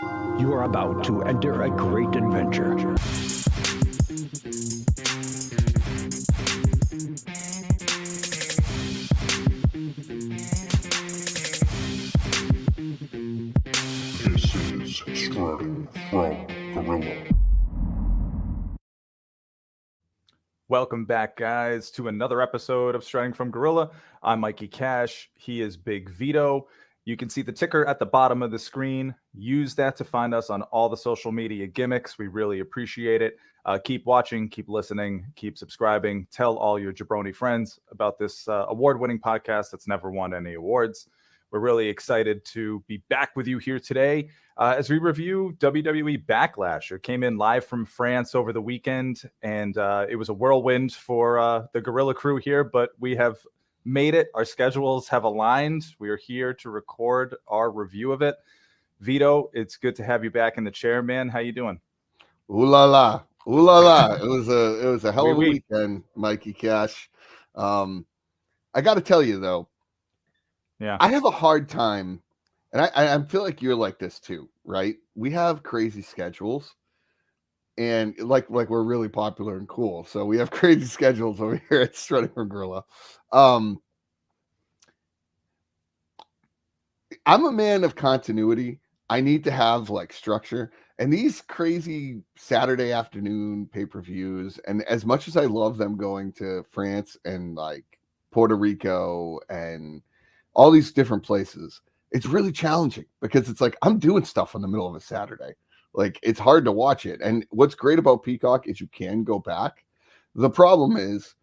You are about to enter a great adventure. This is Starting from Gorilla. Welcome back, guys, to another episode of Striding from Gorilla. I'm Mikey Cash. He is Big Vito. You can see the ticker at the bottom of the screen. Use that to find us on all the social media gimmicks. We really appreciate it. Keep watching, keep listening, keep subscribing. Tell all your jabroni friends about this award-winning podcast that's never won any awards. We're really excited to be back with you here today as we review WWE Backlash. It came in live from France over the weekend, and it was a whirlwind for the Gorilla crew here, but we have made it. Our schedules have aligned. We are here to record our review of it. Vito, it's good to have you back in the chair, man. How you doing? Ooh la la. Ooh la la. It was a hell of a weekend, Mikey Cash. I got to tell you, though, yeah, I have a hard time, and I feel like you're like this too, right? We have crazy schedules, and like we're really popular and cool, so we have crazy schedules over here at Strutting from Gorilla. I'm a man of continuity. I need to have like structure, and these crazy Saturday afternoon pay-per-views, and as much as I love them going to France and like Puerto Rico and all these different places, it's really challenging because it's like I'm doing stuff in the middle of a Saturday. Like it's hard to watch it. And what's great about Peacock is you can go back. The problem is,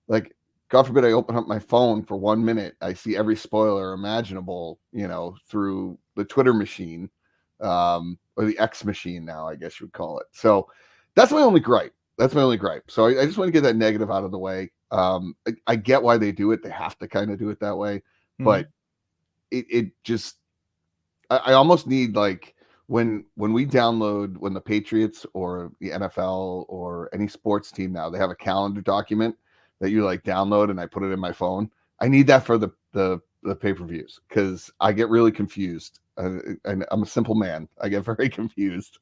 like, God forbid I open up my phone for 1 minute, I see every spoiler imaginable, through the Twitter machine, or the X machine now, I guess you would call it. So that's my only gripe. So I just want to get that negative out of the way. I get why they do it. They have to kind of do it that way. But it just, I almost need, like, when the Patriots or the NFL or any sports team now, they have a calendar document that you like download and I put it in my phone. I need that for the pay-per-views because I get really confused. And I'm a simple man. I get very confused.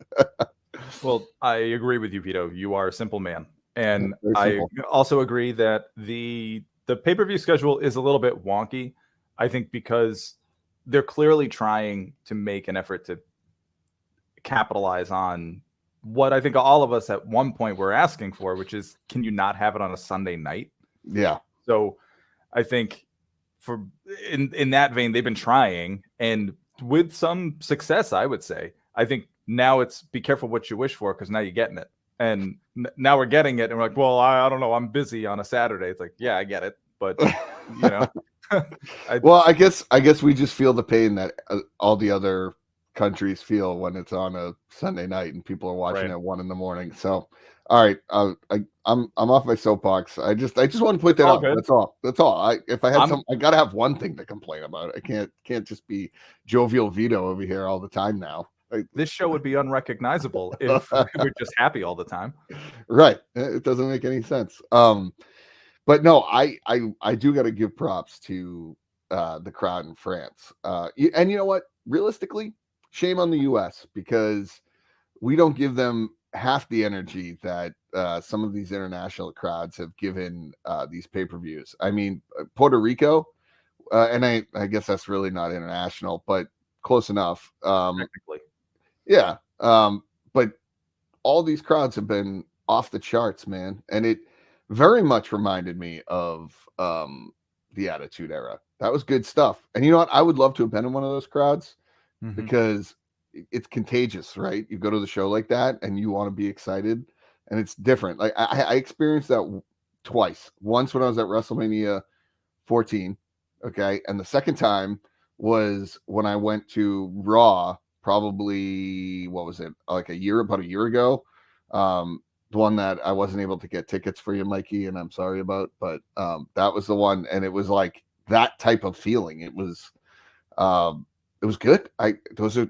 Well, I agree with you, Vito. You are a simple man. And I also agree that the pay-per-view schedule is a little bit wonky. I think because they're clearly trying to make an effort to capitalize on what I think all of us at one point were asking for, which is, can you not have it on a Sunday night? Yeah. So I think in that vein, they've been trying, and with some success, I would say. I think now it's be careful what you wish for, because now you're getting it. And now we're getting it, and we're like, well, I don't know, I'm busy on a Saturday. It's like, yeah, I get it, but well, I guess we just feel the pain that all the other countries feel when it's on a Sunday night and people are watching at 1 a.m. So, all right, I'm off my soapbox. I just want to point that out. Good. That's all. If I had I gotta have one thing to complain about. I can't just be jovial Vito over here all the time now. This show would be unrecognizable if we're just happy all the time. Right. It doesn't make any sense. But no, I do got to give props to the crowd in France. And you know what? Realistically, shame on the U.S. because we don't give them half the energy that some of these international crowds have given these pay-per-views. I mean, Puerto Rico, and I guess that's really not international, but close enough. Technically. Yeah. But all these crowds have been off the charts, man. And it very much reminded me of the Attitude Era. That was good stuff. And you know what? I would love to have been in one of those crowds because it's contagious, right? You go to the show like that and you want to be excited, and it's different. Like I experienced that twice. Once when I was at WrestleMania 14, okay, and the second time was when I went to Raw. Probably what was it? Like about a year ago. The one that I wasn't able to get tickets for you, Mikey, and I'm sorry about, but that was the one, and it was like that type of feeling. It was good.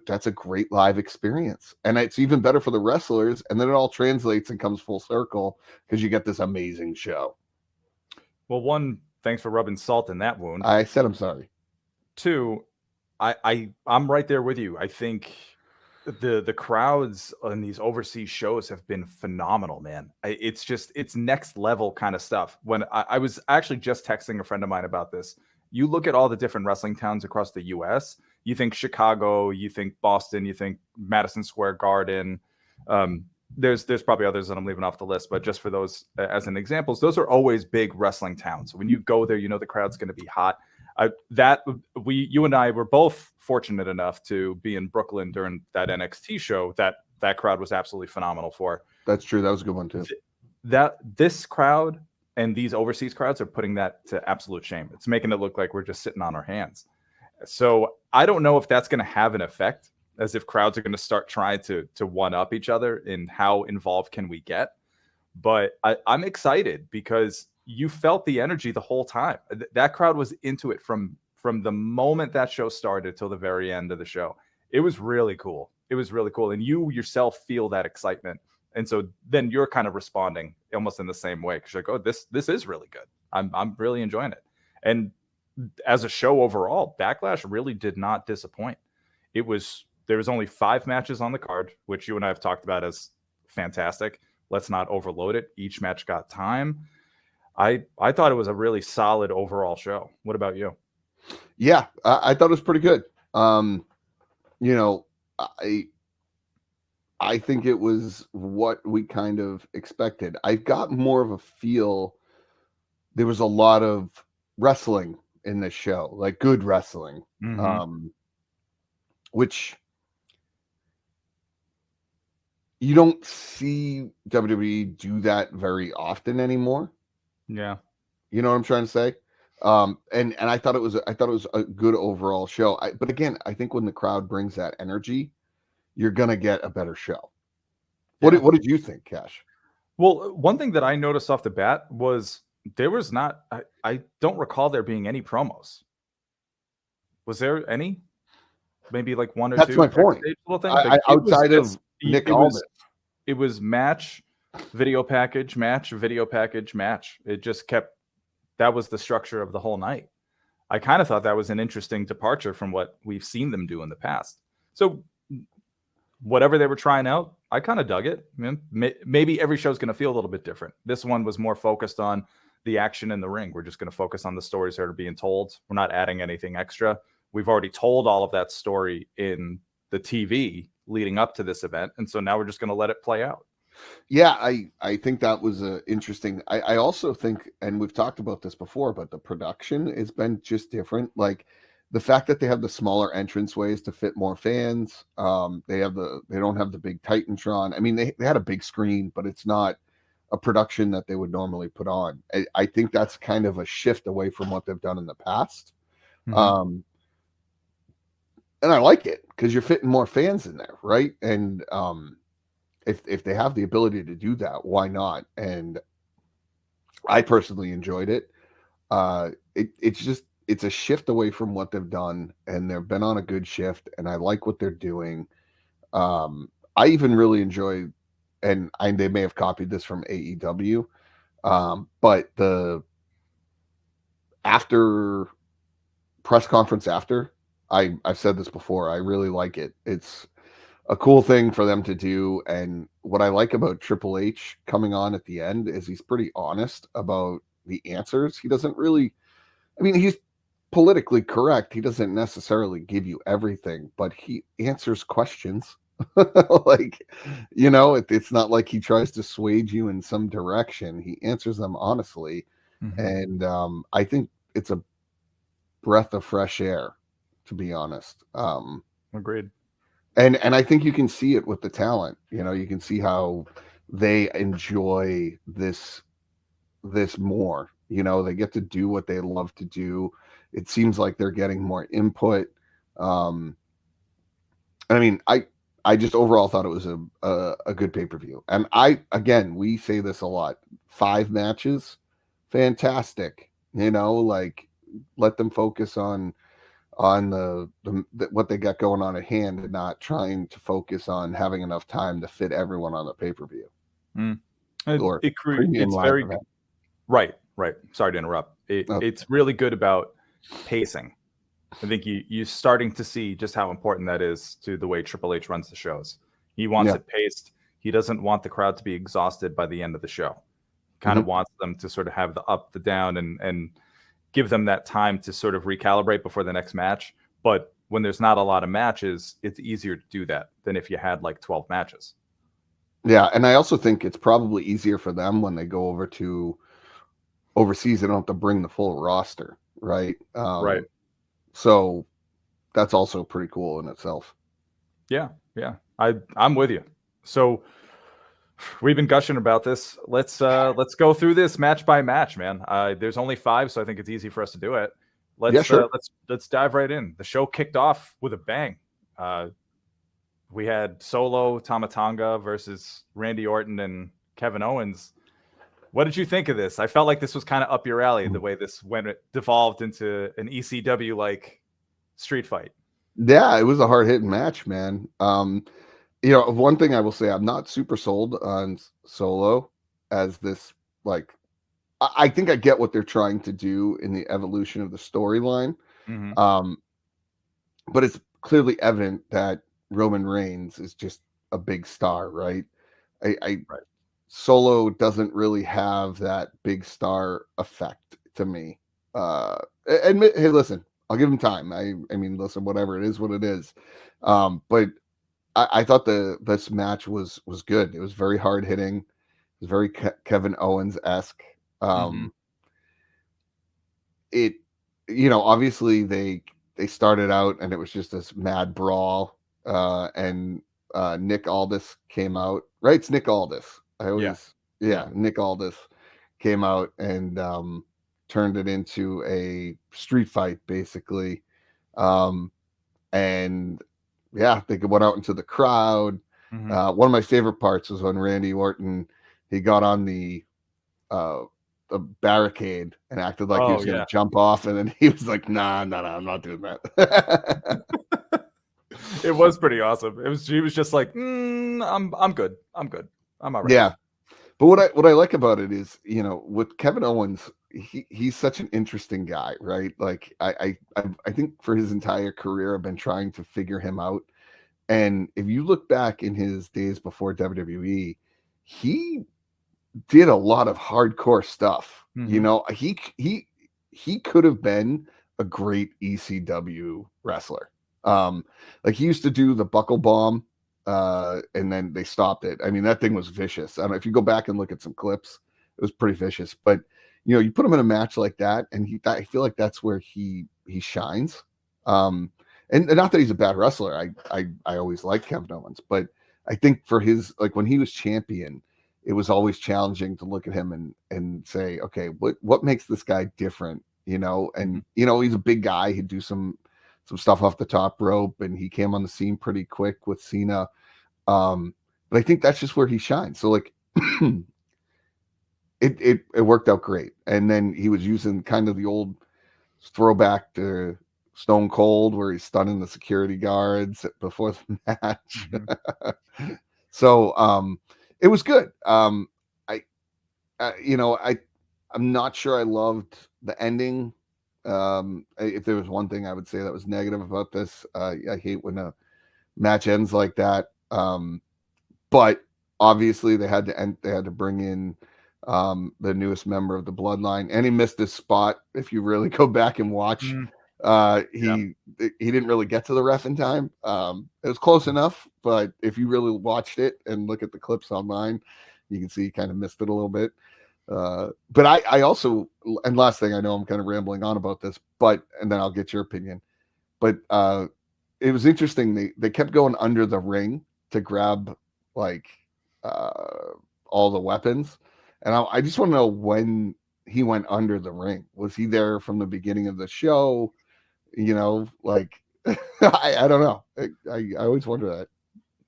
That's a great live experience, and it's even better for the wrestlers. And then it all translates and comes full circle because you get this amazing show. Well, one, thanks for rubbing salt in that wound. I said I'm sorry. Two, I'm right there with you. I think The crowds on these overseas shows have been phenomenal, man. It's next level kind of stuff. When I was actually just texting a friend of mine about this, you look at all the different wrestling towns across the U.S. You think Chicago, you think Boston, you think Madison Square Garden. There's probably others that I'm leaving off the list, but just for those as an examples, those are always big wrestling towns. When you go there, you know the crowd's going to be hot. You and I were both fortunate enough to be in Brooklyn during that NXT show that crowd was absolutely phenomenal for. That's true. That was a good one too. This crowd and these overseas crowds are putting that to absolute shame. It's making it look like we're just sitting on our hands. So I don't know if that's going to have an effect, as if crowds are going to start trying to one up each other in how involved can we get. But I'm excited because you felt the energy the whole time. That crowd was into it from the moment that show started till the very end of the show. It was really cool. And you yourself feel that excitement. And so then you're kind of responding almost in the same way, because you're like, oh, this is really good. I'm really enjoying it. And as a show overall, Backlash really did not disappoint. There was only 5 matches on the card, which you and I have talked about as fantastic. Let's not overload it. Each match got time. I thought it was a really solid overall show. What about you? Yeah, I thought it was pretty good. I think it was what we kind of expected. I got more of a feel. There was a lot of wrestling in this show, like good wrestling, which you don't see WWE do that very often anymore. Yeah. You know what I'm trying to say? And I thought it was a good overall show. But again, I think when the crowd brings that energy, you're gonna get a better show. Yeah. What did you think, Cash? Well, one thing that I noticed off the bat was there was not. I don't recall there being any promos. Was there any? Maybe like one or That's two. my point. Outside of Nick Aldis, it was match, video package, match, video package, match. It just kept. That was the structure of the whole night. I kind of thought that was an interesting departure from what we've seen them do in the past. So whatever they were trying out, I kind of dug it. Maybe every show's going to feel a little bit different. This one was more focused on the action in the ring. We're just going to focus on the stories that are being told. We're not adding anything extra. We've already told all of that story in the TV leading up to this event. And so now we're just going to let it play out. Yeah, I think that was interesting. I also think, and we've talked about this before, but the production has been just different. Like the fact that they have the smaller entranceways to fit more fans. They don't have the big Titantron. I mean, they had a big screen, but it's not a production that they would normally put on. I think that's kind of a shift away from what they've done in the past. And I like it because you're fitting more fans in there, right? And if they have the ability to do that, why not? And I personally enjoyed it. It's a shift away from what they've done, and they've been on a good shift, and I like what they're doing. I even really enjoy, and they may have copied this from AEW, but the after press conference after, I've said this before, I really like it. It's a cool thing for them to do. And what I like about Triple H coming on at the end is he's pretty honest about the answers. He doesn't really, I mean, he's politically correct. He doesn't necessarily give you everything, but he answers questions. Like, it's not like he tries to sway you in some direction. He answers them honestly. And I think it's a breath of fresh air, to be honest. Agreed. And I think you can see it with the talent. You can see how they enjoy this more. They get to do what they love to do. It seems like they're getting more input. I mean, I just overall thought it was a good pay-per-view. And we say this a lot. 5 matches, fantastic. Like let them focus on the what they got going on at hand, and not trying to focus on having enough time to fit everyone on the pay-per-view. It's very right. Sorry to interrupt. It's really good about pacing. I think you're starting to see just how important that is to the way Triple H runs the shows. He wants it paced. He doesn't want the crowd to be exhausted by the end of the show. He kind of wants them to sort of have the up, the down, and give them that time to sort of recalibrate before the next match. But when there's not a lot of matches, it's easier to do that than if you had like 12 matches. Yeah, and I also think it's probably easier for them when they go over to overseas. They don't have to bring the full roster, right? Right. So that's also pretty cool in itself. Yeah. I'm with you. So we've been gushing about this. Let's go through this match by match, man. There's only 5, so I think it's easy for us to do it. Let's dive right in. The show kicked off with a bang. We had Solo Tama Tonga versus Randy Orton and Kevin Owens. What did you think of this? I felt like this was kind of up your alley, the way this devolved into an ECW like street fight. Yeah, it was a hard hitting match, man. One thing I will say, I'm not super sold on Solo as this, like, I think I get what they're trying to do in the evolution of the storyline. But it's clearly evident that Roman Reigns is just a big star, right? Solo doesn't really have that big star effect to me. Hey, listen, I'll give him time. I mean, listen, whatever, it is what it is. But I thought this match was good. It was very hard hitting. It was very Kevin Owens-esque. It, obviously they started out and it was just this mad brawl. And Nick Aldis came out, right? It's Nick Aldis. Nick Aldis came out and turned it into a street fight, basically. And yeah, they went out into the crowd. One of my favorite parts was when Randy Orton, he got on the barricade and acted like he was going to jump off, and then he was like, "Nah, I'm not doing that." It was pretty awesome. He was just like, I'm good. I'm all right. Yeah. But what I like about it is, with Kevin Owens, he's such an interesting guy, right? Like I think for his entire career, I've been trying to figure him out. And if you look back in his days before WWE, he did a lot of hardcore stuff. He could have been a great ECW wrestler. Like he used to do the buckle bomb, and then they stopped it. I mean, that thing was vicious. I don't know if you go back and look at some clips, it was pretty vicious. But you put him in a match like that, and I feel like that's where he shines. And not that he's a bad wrestler. I always liked Kevin Owens, but I think for his, like, when he was champion, it was always challenging to look at him and say, okay, what makes this guy different? And he's a big guy. He'd do some stuff off the top rope, and he came on the scene pretty quick with Cena. But I think that's just where he shines. So like it worked out great. And then he was using kind of the old throwback to Stone Cold, where he's stunning the security guards before the match. So it was good. I'm not sure I loved the ending. If there was one thing I would say that was negative about this, I hate when a match ends like that. But obviously they had to bring in the newest member of the bloodline, and he missed his spot. If you really go back and watch, he didn't really get to the ref in time. It was close enough, but if you really watched it and look at the clips online, you can see he kind of missed it a little bit. But I also, and last thing, I know I'm kind of rambling on about this, and then I'll get your opinion, but it was interesting. They kept going under the ring to grab like all the weapons. And I just want to know when he went under the ring. Was he there from the beginning of the show? Like I don't know. I always wonder that.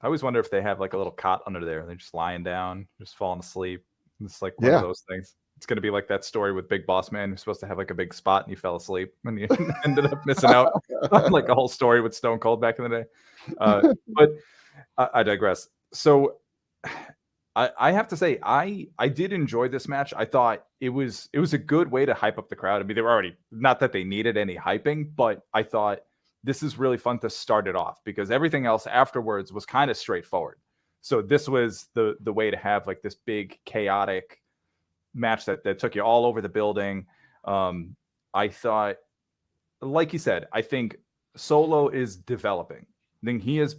I always wonder if they have like a little cot under there. They're just lying down, just falling asleep. It's like one of those things. It's going to be like that story with Big Boss Man who's supposed to have like a big spot and he fell asleep and he ended up missing out on like a whole story with Stone Cold back in the day. But I digress. So I have to say, I did enjoy this match. I thought it was a good way to hype up the crowd. I mean, they were already, not that they needed any hyping, but I thought this is really fun to start it off because everything else afterwards was kind of straightforward. So this was the way to have like this big chaotic match that took you all over the building. I thought, like you said, I think Solo is developing. I think he has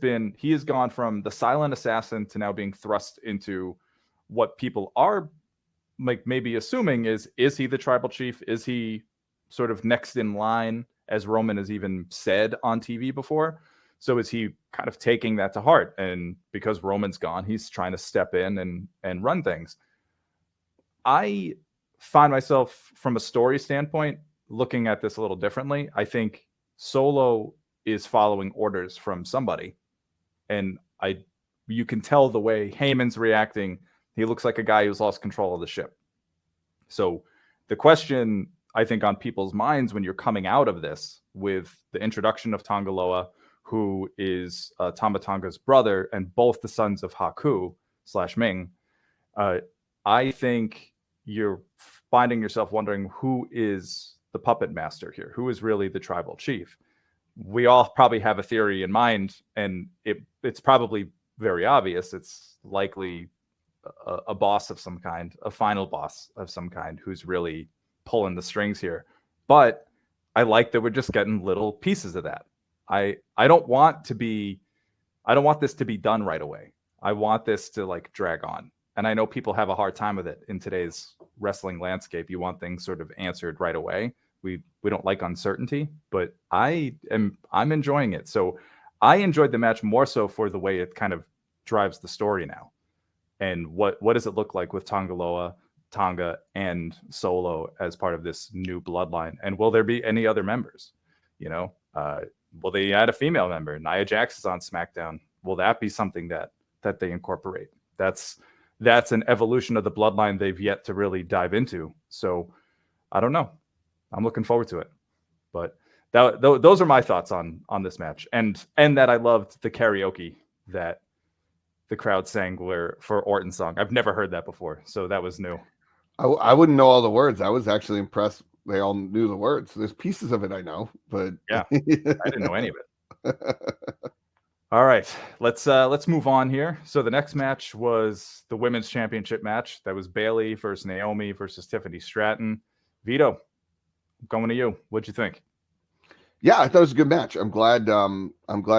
gone from the silent assassin to now being thrust into what people are like maybe assuming is he the tribal chief? Is he sort of next in line, as Roman has even said on TV before? So is he kind of taking that to heart? And because Roman's gone, he's trying to step in and run things. I find myself from a story standpoint looking at this a little differently. I think Solo is following orders from somebody, and you can tell the way Heyman's reacting. He looks like a guy who's lost control of the ship. So the question I think on people's minds when you're coming out of this with the introduction of Tonga Loa, who is Tama Tonga's brother and both the sons of Haku / Ming, I think you're finding yourself wondering who is the puppet master here, who is really the tribal chief. We all probably have a theory in mind, and it's probably very obvious. It's likely a boss of some kind, a final boss of some kind, who's really pulling the strings here. But I like that we're just getting little pieces of that. I don't want this to be done right away. I want this to like drag on. And I know people have a hard time with it in today's wrestling landscape. You want things sort of answered right away. We don't like uncertainty, but I'm enjoying it. So I enjoyed the match more so for the way it kind of drives the story now. And what does it look like with Tonga Loa, Tonga, and Solo as part of this new bloodline? And will there be any other members? You know, will they add a female member? Nia Jax is on SmackDown. Will that be something that they incorporate? That's an evolution of the bloodline they've yet to really dive into. So I don't know. I'm looking forward to it. But those are my thoughts on this match. And that I loved the karaoke that the crowd sang for Orton's song. I've never heard that before, so that was new. I wouldn't know all the words. I was actually impressed. They all knew the words. There's pieces of it I know, but yeah, I didn't know any of it. All right, let's move on here. So the next match was the women's championship match. That was Bayley versus Naomi versus Tiffany Stratton. Vito, I'm going to you. What'd you think? Yeah, I thought it was a good match. I'm glad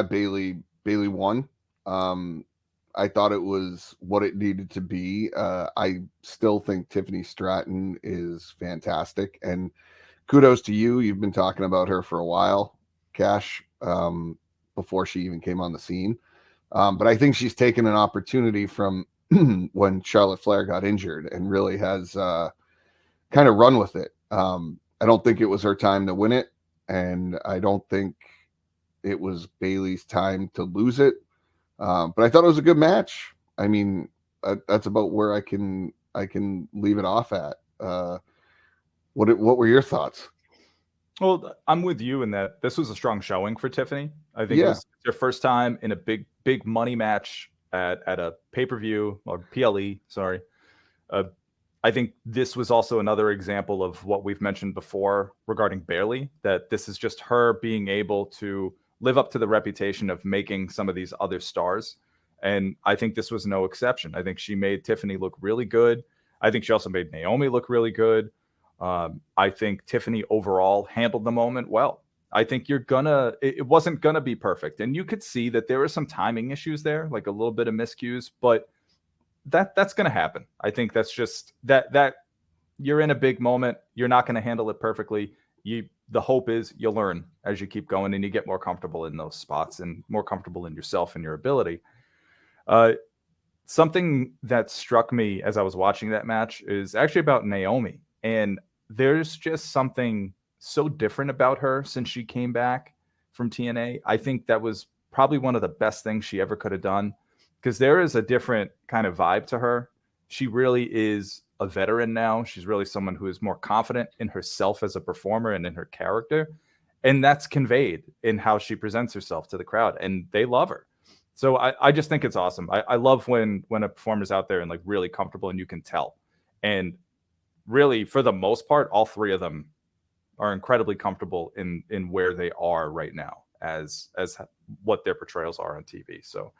Bayley won. I thought it was what it needed to be. I still think Tiffany Stratton is fantastic, and kudos to you. You've been talking about her for a while, Cash, before she even came on the scene. But I think she's taken an opportunity from when Charlotte Flair got injured and really has kind of run with it. I don't think it was her time to win it, and I don't think it was Bayley's time to lose it. But I thought it was a good match. I mean, that's about where I can leave it off at. What were your thoughts? Well, I'm with you in that this was a strong showing for Tiffany. I think it was her first time in a big money match at a pay-per-view or PLE. Sorry. I think this was also another example of what we've mentioned before regarding Bayley, that this is just her being able to live up to the reputation of making some of these other stars. And I think this was no exception. I think she made Tiffany look really good. I think she also made Naomi look really good. I think Tiffany overall handled the moment well. I think it wasn't gonna be perfect. And you could see that there were some timing issues there, like a little bit of miscues, but that's going to happen. I think that's just that you're in a big moment. You're not going to handle it perfectly. The hope is you learn as you keep going and you get more comfortable in those spots and more comfortable in yourself and your ability. Something that struck me as I was watching that match is actually about Naomi. And there's just something so different about her since she came back from TNA. I think that was probably one of the best things she ever could have done, because there is a different kind of vibe to her. She really is a veteran now. She's really someone who is more confident in herself as a performer and in her character. And that's conveyed in how she presents herself to the crowd. And they love her. So I just think it's awesome. I love when a performer's out there and like really comfortable and you can tell. And really, for the most part, all three of them are incredibly comfortable in where they are right now as what their portrayals are on TV. So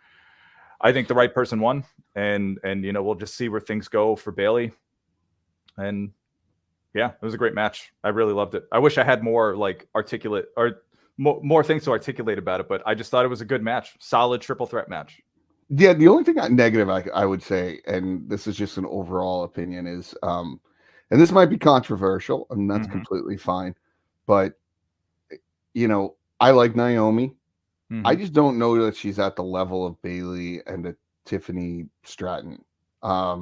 I think the right person won, and we'll just see where things go for Bayley. And yeah, it was a great match. I really loved it. I wish I had more like articulate or more things to articulate about it, but I just thought it was a good match. Solid triple threat match. Yeah, the only thing negative I would say, and this is just an overall opinion, is and this might be controversial, and that's completely fine, but I like Naomi. I just don't know that she's at the level of Bayley and a Tiffany Stratton. I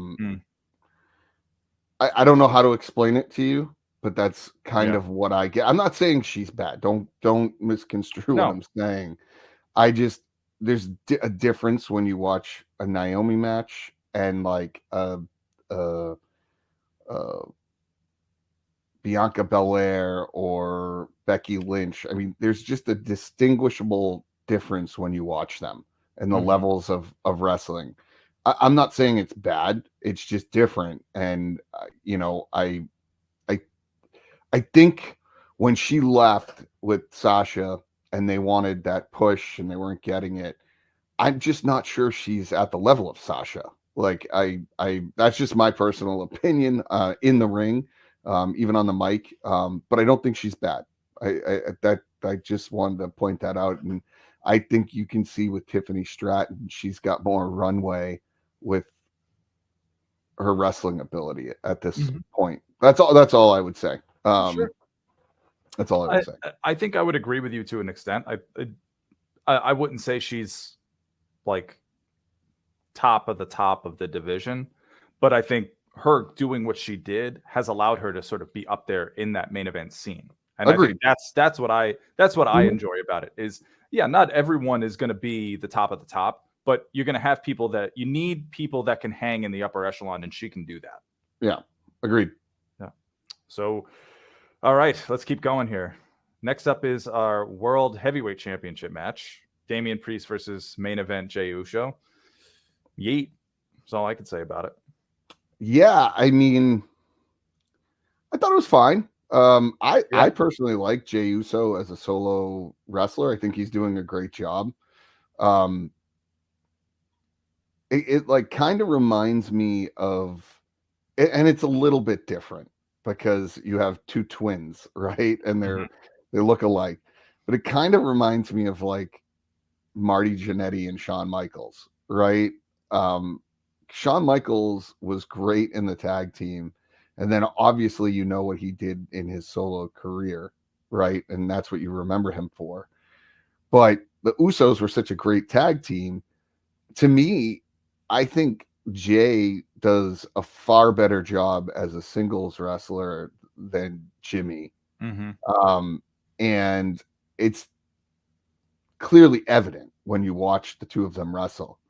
don't know how to explain it to you, but that's kind of what I get. I'm not saying she's bad. Don't misconstrue what I'm saying. There's a difference when you watch a Naomi match and like Bianca Belair or Becky Lynch. I mean, there's just a distinguishable difference when you watch them and the levels of wrestling. I'm not saying it's bad. It's just different. And, I think when she left with Sasha and they wanted that push and they weren't getting it, I'm just not sure she's at the level of Sasha. Like that's just my personal opinion in the ring, even on the mic. But I don't think she's bad. I just wanted to point that out. And I think you can see with Tiffany Stratton, she's got more runway with her wrestling ability at this point. That's all I would say. Sure. That's all I would say. I think I would agree with you to an extent. I wouldn't say she's like top of the division, but I think her doing what she did has allowed her to sort of be up there in that main event scene. And Agreed. I think that's what I enjoy about it is, not everyone is going to be the top of the top, but you're going to have you need people that can hang in the upper echelon, and she can do that. Yeah. Agreed. Yeah. So, all right, let's keep going here. Next up is our World Heavyweight Championship match. Damien Priest versus main event Jey Uso. Yeet. That's all I could say about it. Yeah, I mean, I thought it was fine. I personally like Jey Uso as a solo wrestler. I think he's doing a great job. It like kind of reminds me of, and it's a little bit different because you have two twins, right? And they look alike, but it kind of reminds me of like Marty Jannetty and Shawn Michaels, right? Shawn Michaels was great in the tag team. And then obviously, what he did in his solo career, right? And that's what you remember him for. But the Usos were such a great tag team. To me, I think Jay does a far better job as a singles wrestler than Jimmy. And it's clearly evident when you watch the two of them wrestle.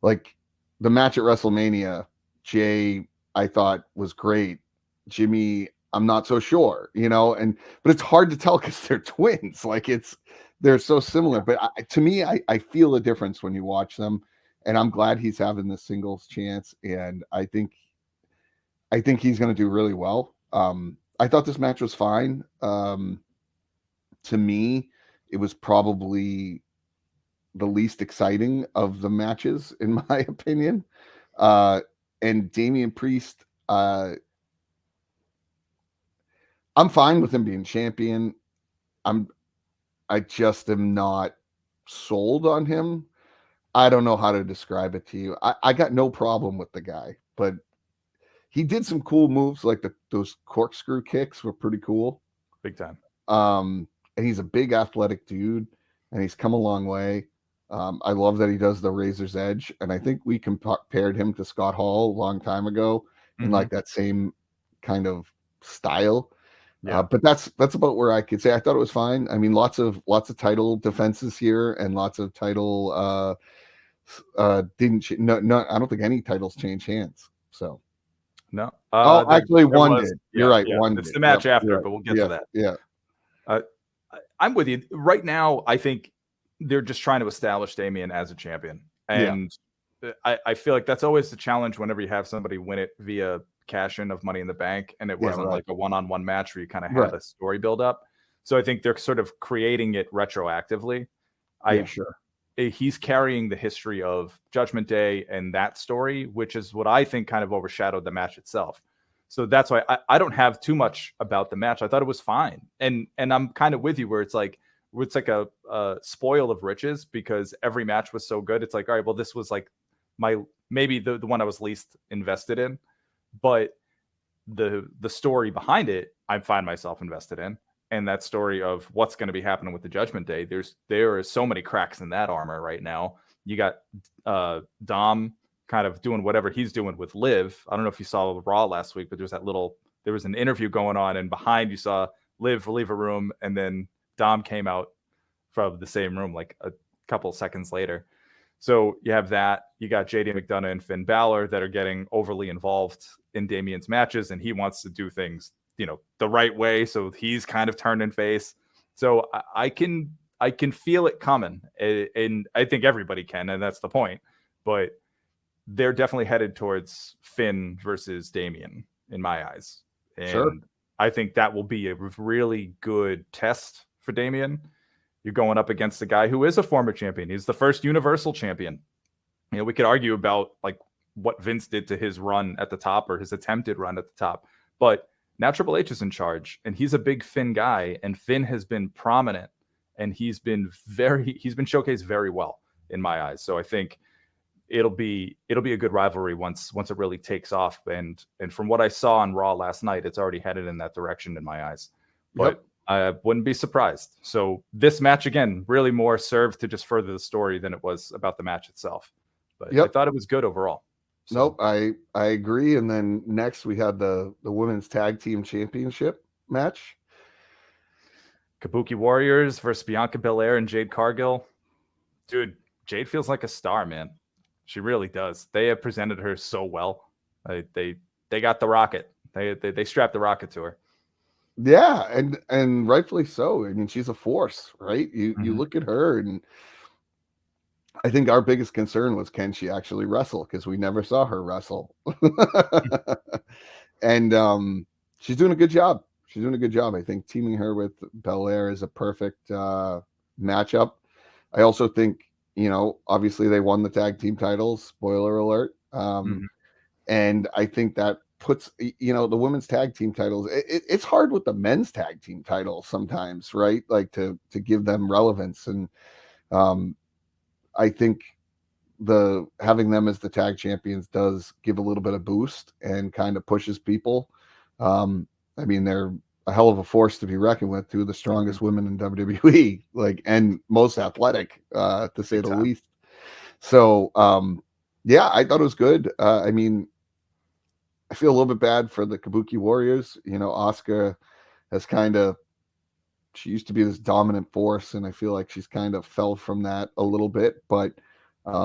Like the match at WrestleMania, Jay, I thought was great. Jimmy, I'm not so sure, but it's hard to tell because they're twins. Like they're so similar. But to me, I feel a difference when you watch them, and I'm glad he's having the singles chance. And I think he's going to do really well. I thought this match was fine. To me, it was probably the least exciting of the matches, in my opinion. And Damien Priest, I'm fine with him being champion. I just am not sold on him. I don't know how to describe it to you. I got no problem with the guy, but he did some cool moves, like those corkscrew kicks were pretty cool. Big time. And he's a big athletic dude, and he's come a long way. I love that he does the Razor's Edge, and I think we compared him to Scott Hall a long time ago in like that same kind of style. Yeah. But that's about where I could say I thought it was fine. I mean, lots of title defenses here, and lots of title I don't think any titles change hands. So no. Actually, one did. You're right. Yeah. One. It's did. the match after, right. but we'll get to that. Yeah. I'm with you right now. I think they're just trying to establish Damien as a champion. And I feel like that's always the challenge whenever you have somebody win it via cash in of Money in the Bank, and it wasn't like a one-on-one match where you kind of had a story build up. So I think they're sort of creating it retroactively. He's carrying the history of Judgment Day and that story, which is what I think kind of overshadowed the match itself. So that's why I don't have too much about the match. I thought it was fine. And I'm kind of with you where it's like a spoil of riches, because every match was so good. It's like, all right, well, this was like maybe the one I was least invested in, but the story behind it, I find myself invested in. And that story of what's going to be happening with the Judgment Day, there are so many cracks in that armor right now. You got Dom kind of doing whatever he's doing with Liv. I don't know if you saw Raw last week, but there was an interview going on, and behind you saw Liv leave a room, and then Dom came out from the same room like a couple seconds later. So you have that. You got JD McDonough and Finn Balor that are getting overly involved in Damien's matches, and he wants to do things, the right way. So he's kind of turned in face. So I can feel it coming, and I think everybody can, and that's the point. But they're definitely headed towards Finn versus Damien in my eyes. And I think that will be a really good test for Damien. You're going up against a guy who is a former champion. He's the first Universal champion. We could argue about like what Vince did to his run at the top, or his attempted run at the top, but now Triple H is in charge, and he's a big Finn guy, and Finn has been prominent, and he's been showcased very well in my eyes. So I think it'll be a good rivalry once it really takes off. And from what I saw on Raw last night, it's already headed in that direction in my eyes. But I wouldn't be surprised. So this match, again, really more served to just further the story than it was about the match itself. But I thought it was good overall. So. Nope, I agree. And then next we had the Women's Tag Team Championship match. Kabuki Warriors versus Bianca Belair and Jade Cargill. Dude, Jade feels like a star, man. She really does. They have presented her so well. They got the rocket. They strapped the rocket to her. Yeah, and rightfully so. I mean, she's a force, right? You look at her, and I think our biggest concern was, can she actually wrestle? Because we never saw her wrestle. And she's doing a good job. I think teaming her with Belair is a perfect matchup. I also think, obviously they won the tag team titles, spoiler alert. And I think that puts, the women's tag team titles, it's hard with the men's tag team titles sometimes, right? Like to give them relevance. And I think having them as the tag champions does give a little bit of boost and kind of pushes people. I mean, they're a hell of a force to be reckoned with, two of the strongest women in WWE, and most athletic, to say the least. So, I thought it was good. I mean, I feel a little bit bad for the Kabuki Warriors. Asuka has she used to be this dominant force, and I feel like she's kind of fell from that a little bit. But I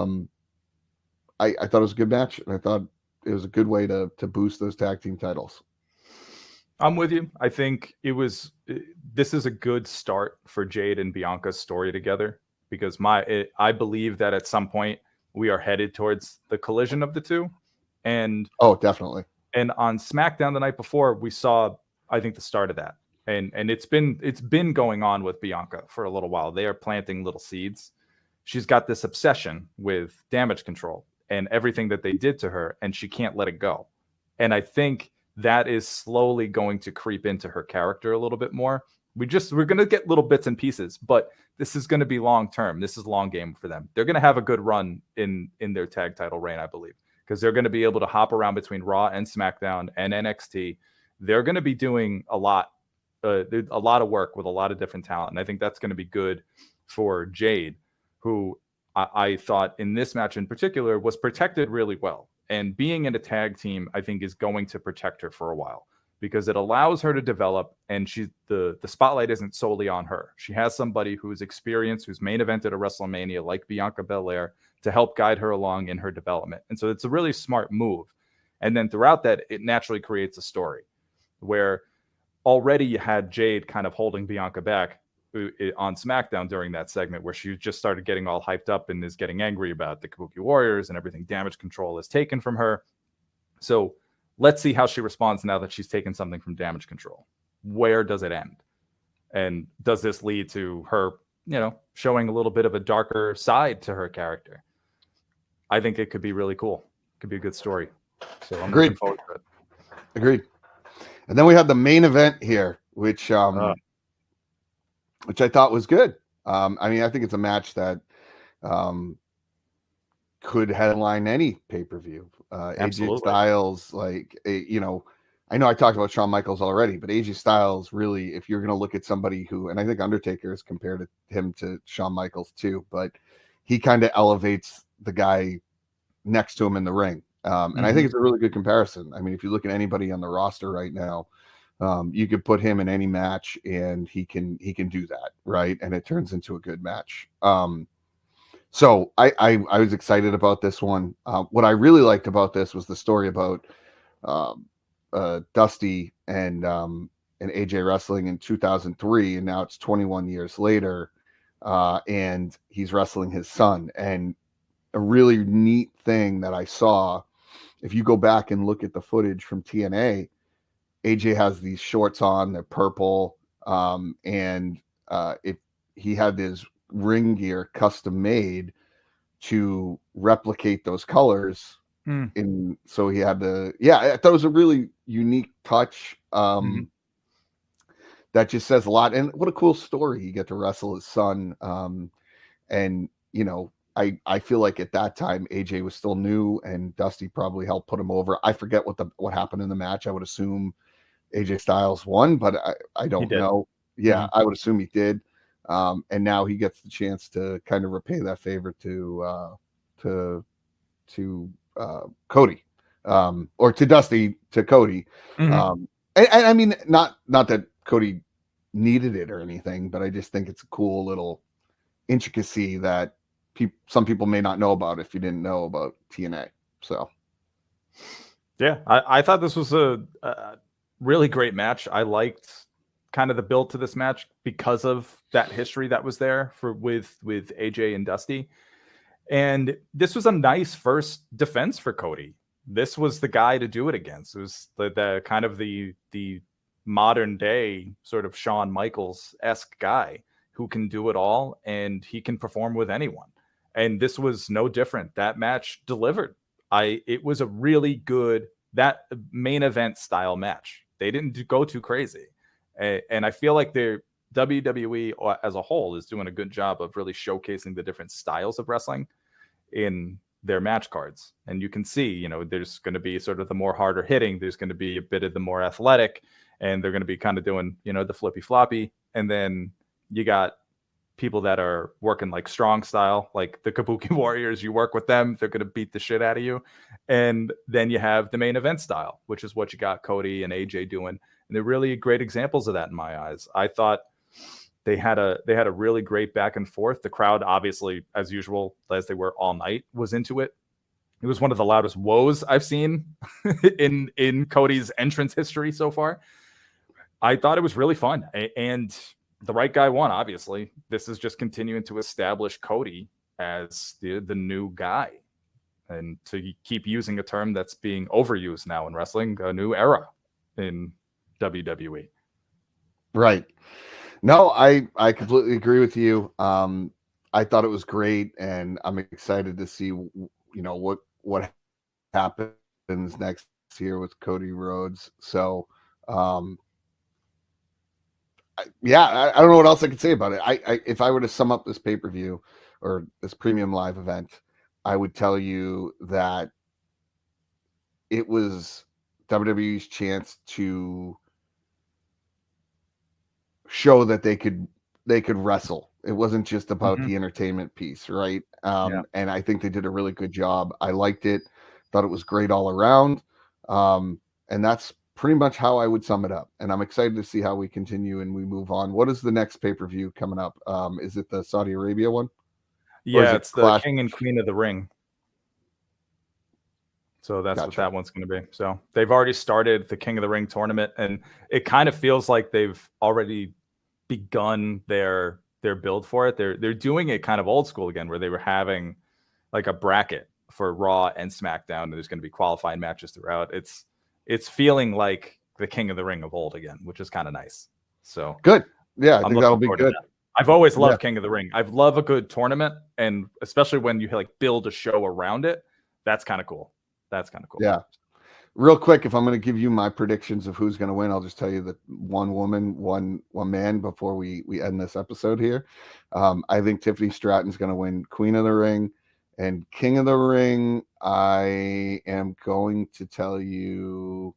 thought it was a good match, and I thought it was a good way to boost those tag team titles. I'm with you. I think this is a good start for Jade and Bianca's story together, because I believe that at some point we are headed towards the collision of the two. And definitely. And on SmackDown the night before, we saw, I think, the start of that. And it's been going on with Bianca for a little while. They are planting little seeds. She's got this obsession with Damage Control and everything that they did to her, and she can't let it go. And I think that is slowly going to creep into her character a little bit more. We're going to get little bits and pieces, but this is going to be long term. This is long game for them. They're going to have a good run in their tag title reign, I believe, because they're going to be able to hop around between Raw and SmackDown and NXT. They're going to be doing a lot of work with a lot of different talent, and I think that's going to be good for Jade, who I thought in this match in particular was protected really well. And being in a tag team, I think, is going to protect her for a while, because it allows her to develop, and the spotlight isn't solely on her. She has somebody who's experienced, who's main evented a WrestleMania like Bianca Belair, to help guide her along in her development. And so it's a really smart move. And then throughout that, it naturally creates a story where already you had Jade kind of holding Bianca back. on SmackDown during that segment where she just started getting all hyped up and is getting angry about the Kabuki Warriors and everything Damage Control is taken from her. So let's see how she responds now that she's taken something from Damage Control. Where does it end? And does this lead to her, showing a little bit of a darker side to her character? I think it could be really cool. It could be a good story. So I'm looking forward to it. Agreed. And then we had the main event here, which I thought was good. I think it's a match that could headline any pay-per-view. AJ Styles, I know I talked about Shawn Michaels already, but AJ Styles really, if you're going to look at somebody who, and I think Undertaker has compared him to Shawn Michaels too, but he kind of elevates the guy next to him in the ring. And I think it's a really good comparison. I mean, if you look at anybody on the roster right now, you could put him in any match and he can do that, right? And it turns into a good match. So I was excited about this one. What I really liked about this was the story about Dusty and AJ wrestling in 2003, and now it's 21 years later, and he's wrestling his son. And a really neat thing that I saw, if you go back and look at the footage from TNA, AJ has these shorts on, they're purple, and he had his ring gear custom made to replicate those colors. So he had to, I thought it was a really unique touch that just says a lot. And what a cool story. You get to wrestle his son. And I feel like at that time AJ was still new and Dusty probably helped put him over. I forget what happened in the match. I would assume AJ Styles won, but I don't know. Yeah, I would assume he did. And now he gets the chance to kind of repay that favor to Cody, or to Dusty, to Cody. And I mean, not that Cody needed it or anything, but I just think it's a cool little intricacy that some people may not know about if you didn't know about TNA. So yeah, I thought this was a really great match. I liked kind of the build to this match because of that history that was there with AJ and Dusty. And this was a nice first defense for Cody. This was the guy to do it against. It was the kind of the modern day sort of Shawn Michaels-esque guy who can do it all and he can perform with anyone. And this was no different. That match delivered. It was a really good, that main event style match. They didn't go too crazy. And I feel like the WWE as a whole is doing a good job of really showcasing the different styles of wrestling in their match cards. And you can see, there's going to be sort of the more harder hitting. There's going to be a bit of the more athletic, and they're going to be kind of doing, the flippy floppy. And then you got people that are working like strong style, like the Kabuki Warriors. You work with them, they're going to beat the shit out of you. And then you have the main event style, which is what you got Cody and AJ doing. And they're really great examples of that in my eyes. I thought they had a really great back and forth. The crowd, obviously, as usual, as they were all night, was into it. It was one of the loudest woes I've seen in Cody's entrance history so far. I thought it was really fun. And the right guy won, obviously. This is just continuing to establish Cody as the new guy. And to keep using a term that's being overused now in wrestling, a new era in WWE. Right. No, I completely agree with you. I thought it was great, and I'm excited to see, what happens next year with Cody Rhodes. So, I don't know what else I could say about it. I if I were to sum up this pay-per-view or this premium live event, I would tell you that it was WWE's chance to show that they could wrestle. It wasn't just about the entertainment piece, right? And I think they did a really good job. I liked it, thought it was great all around. And that's pretty much how I would sum it up. And I'm excited to see how we continue and we move on. What is the next pay-per-view coming up? Is it the Saudi Arabia one? Yeah, it's the King and Queen of the Ring. So that's Gotcha. what that one's going to be. So they've already started the King of the Ring tournament, and it kind of feels like they've already begun their build for it. They're doing it kind of old school again, where they were having like a bracket for Raw and SmackDown, and there's going to be qualifying matches throughout. It's feeling like the King of the Ring of old again, which is kind of nice. So good. Yeah, I I'm think that'll be looking forward to good. that. I've always loved King of the Ring. I love a good tournament, and especially when you like build a show around it. That's kind of cool. Yeah. Real quick, if I'm going to give you my predictions of who's going to win, I'll just tell you that one woman, one man before we end this episode here. I think Tiffany Stratton's going to win Queen of the Ring, and King of the Ring. I am going to tell you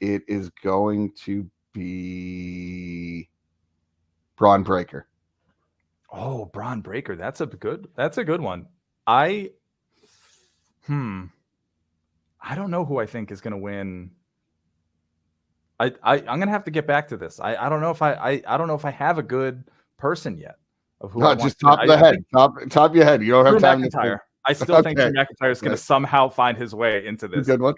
it is going to be Braun Breaker. Oh, Braun Breaker. That's a good one. I don't know who I think is going to win. I'm going to have to get back to this. I don't know if I don't know if I have a good person yet of who. No, just top of the head. Top of your head. You don't have time McIntyre. I still think Drew McIntyre is going to somehow find his way into this. Good one.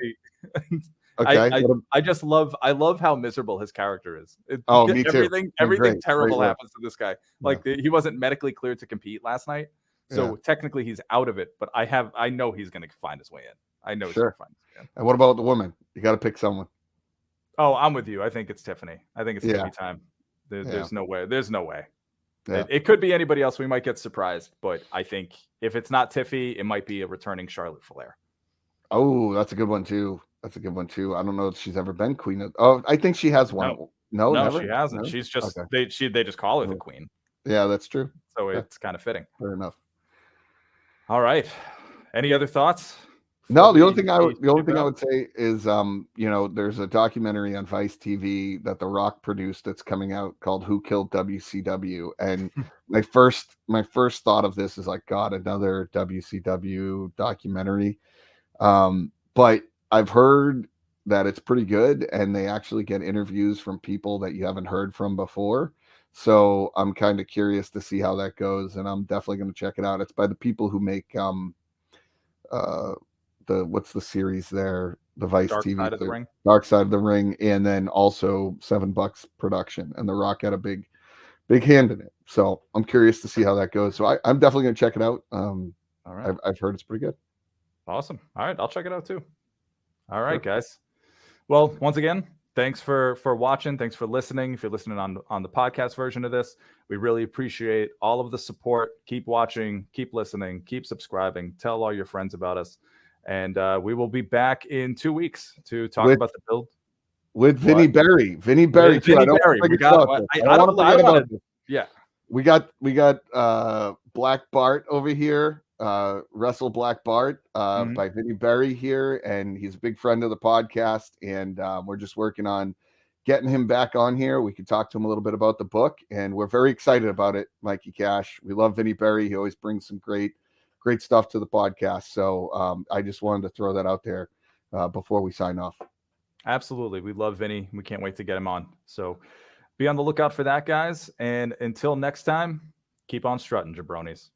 Okay. I just love how miserable his character is. Me too. Everything terrible happens to this guy. Like he wasn't medically cleared to compete last night. So technically he's out of it, but I know he's going to find his way in. I know he's going to find his way in. And what about the woman? You got to pick someone. Oh, I'm with you. I think it's Tiffany. I think it's Tiffy Time. There's no way. There's no way. Yeah. It could be anybody else. We might get surprised, but I think if it's not Tiffy, it might be a returning Charlotte Flair. Oh, that's a good one too. I don't know if she's ever been queen of. Oh, I think she has one. No, never? She hasn't. No? She's just they just call her the queen. Yeah, that's true. So it's kind of fitting. Fair enough. All right. Any other thoughts? No, the only thing I would say is there's a documentary on Vice TV that The Rock produced that's coming out called Who Killed WCW, and my first thought of this is like, God, another WCW documentary. But I've heard that it's pretty good, and they actually get interviews from people that you haven't heard from before. So I'm kind of curious to see how that goes, and I'm definitely going to check it out. It's by the people who make what's the series there? The Vice TV Side of the Ring. Dark Side of the Ring, and then also $7 production, and The Rock had a big hand in it. So I'm curious to see how that goes. So I'm definitely going to check it out. All right. I've heard it's pretty good. Awesome. All right, I'll check it out too. All right, guys. Well, once again, thanks for watching. Thanks for listening. If you're listening on the podcast version of this, we really appreciate all of the support. Keep watching, keep listening, keep subscribing. Tell all your friends about us. And we will be back in 2 weeks to talk about the build. With Vinny Berry. Vinny Berry, too. I don't want to forget about this. Yeah. We got Black Bart over here. Wrestle Black Bart by Vinny Berry here, and he's a big friend of the podcast, and we're just working on getting him back on here. We can talk to him a little bit about the book, and we're very excited about it. Mikey Cash, we love Vinny Berry. He always brings some great stuff to the podcast, so I just wanted to throw that out there before we sign off. Absolutely, we love Vinny. We can't wait to get him on, so be on the lookout for that, guys, and until next time, keep on strutting, jabronis.